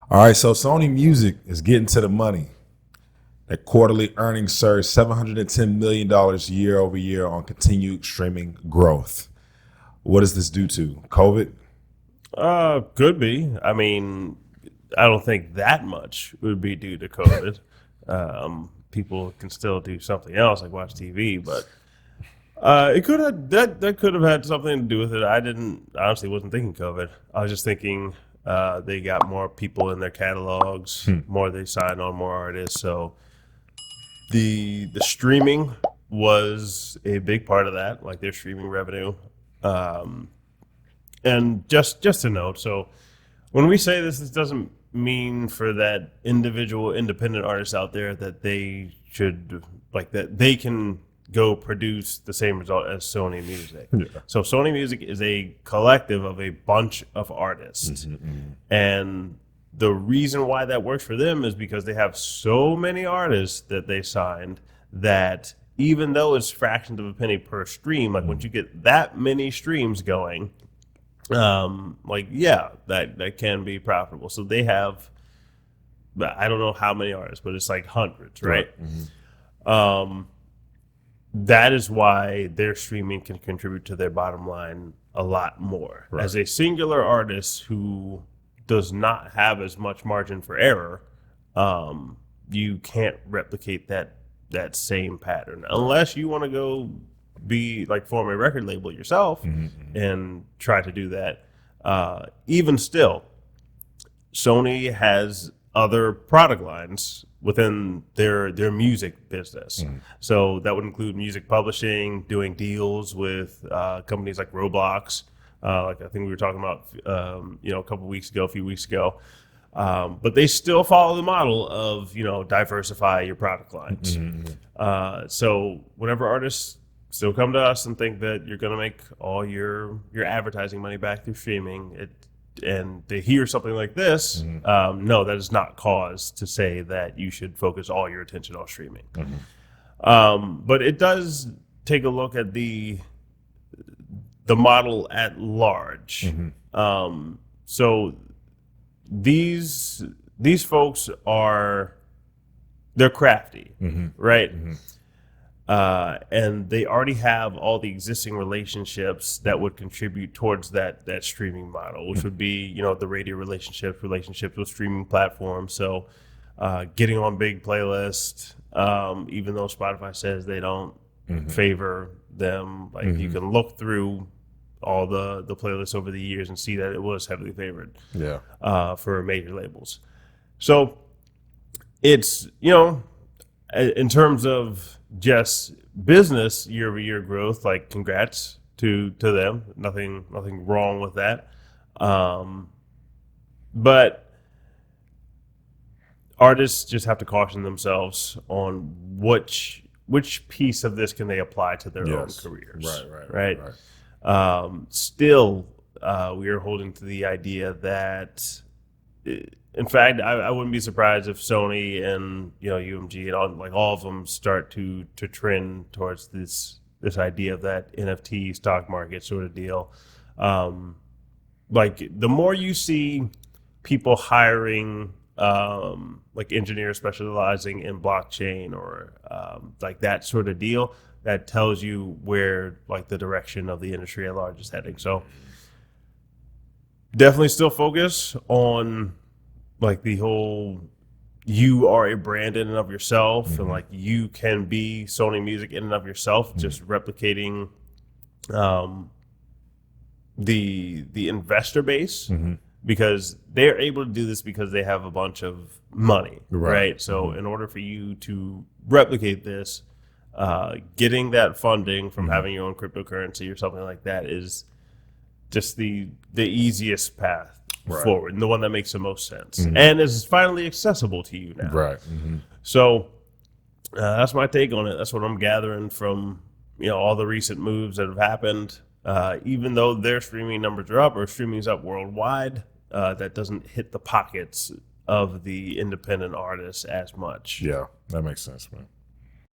All right, so Sony Music is getting to the money. That quarterly earnings surged $710 million year over year on continued streaming growth. What does this due to? COVID? Could be. I mean, I don't think that much would be due to COVID. People can still do something else like watch TV, but it could have that could have had something to do with it. I honestly wasn't thinking COVID. I was just thinking they got more people in their catalogs, more they signed on more artists. So the streaming was a big part of that, like their streaming revenue. And just to note, so when we say this doesn't mean for that individual independent artist out there that they should that they can go produce the same result as Sony Music. Yeah. So Sony Music is a collective of a bunch of artists. And the reason why that works for them is because they have so many artists that they signed that even though it's fractions of a penny per stream, like once you get that many streams going, that can be profitable. So they have, I don't know how many artists, but it's like hundreds, right? That is why their streaming can contribute to their bottom line a lot more. Right. As a singular artist who does not have as much margin for error, you can't replicate that same pattern unless you want to go form a record label yourself and try to do that. Even still, Sony has other product lines within their music business. So that would include music publishing, doing deals with companies like Roblox, like I think we were talking about a few weeks ago. But they still follow the model of, diversify your product lines. So whenever artists still come to us and think that you're going to make all your advertising money back through streaming, and they hear something like this, no, that is not cause to say that you should focus all your attention on streaming. But it does take a look at the model at large. So these folks they're crafty, right? And they already have all the existing relationships that would contribute towards that streaming model, which would be, the radio relationships with streaming platforms. So getting on big playlists, even though Spotify says they don't favor them, you can look through all the playlists over the years and see that it was heavily favored for major labels. So it's, in terms of just business year-over-year growth, congrats to them. Nothing wrong with that. But artists just have to caution themselves on which piece of this can they apply to their own careers. Right. Still, we are holding to the idea that, in fact, I wouldn't be surprised if Sony and UMG and all of them start to trend towards this idea of that NFT stock market sort of deal. The more you see people hiring engineers specializing in blockchain or that sort of deal, that tells you where the direction of the industry at large is heading. So definitely still focus on the whole, you are a brand in and of yourself, and you can be Sony Music in and of yourself, just replicating the investor base, because they're able to do this because they have a bunch of money, right? So in order for you to replicate this, getting that funding from having your own cryptocurrency or something like that is just the easiest path forward, and the one that makes the most sense, and is finally accessible to you now. So that's my take on it. That's what I'm gathering from all the recent moves that have happened. Even though their streaming numbers are up, or streaming is up worldwide, that doesn't hit the pockets of the independent artists as much. Yeah, that makes sense, man.